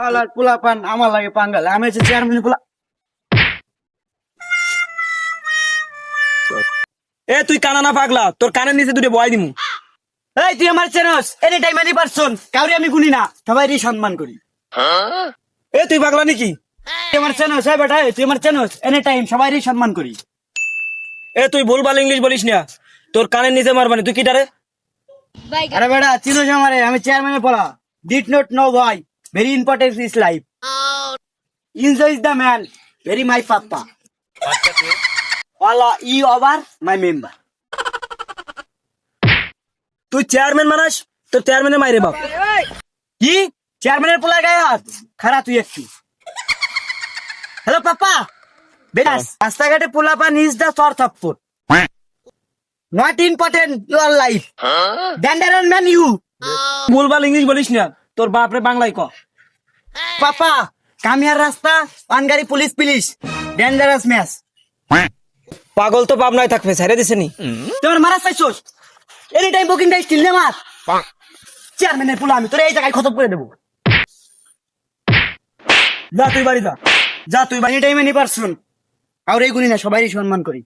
শালার পোলা পান আমার লাগে পাঙ্গাল, আমি হচ্ছে চেয়ারম্যান পোলা। এ তুই কানা না পাগলা, তোর কানের নিচে দুটো বয় দিমু। এই তুই আমার chains, any time any person, কাউরে আমি গুনি না, সবাইরই সম্মান করি। এ তুই পাগলা নাকি? তুই আমার চেনস, এই বেটা তুই আমার চেনস, এনি টাইম সবাইরই সম্মান করি। এ তুই ভুলভাল ইংলিশ বলিস না, তোর কানের নিচে মারবানি। তুই কিটারে? আরে বেটা চিনোস আমারে, আমি চেয়ারম্যানের পোলা। ডিড নট নো ভাই, very important is life, enjoy is the man, very my papa, all ই ওভার মাই মেম্বার। তুই চেয়ারম্যান মানাস, তোর চেয়ারম্যানের মাইরে বাপ। কি চেয়ারম্যানের পোলা গায়ে হাত? খারাপ তুই একটু। হ্যালো পাপা, বেটাস রাস্তাঘাটে পোলাপান ইজ দ্য সরথপ্পর, not important your life, dangerous man you. ভুলভাল ইংলিশ বলিস না, তোর বাপরে বাংলায় ক। পাপা কামিয়ার রাস্তা, পানগাড়ি পুলিশ পুলিশ, ডেঞ্জারাস ম্যাচ। পাগল তো পাবনায় থাকবে, ছেড়ে দিছে নি। তোমার মারা চাইছোস, any time booking time still নে মার। চেয়ারম্যানের পোলা আমি তোর এই জায়গায় খতম করে দেবো। যা তুই বাড়ি যা, যা তুই বাড়ি। এনি টাইম এনি পারসন, আর এই গুনি না, সবাই সম্মান করি।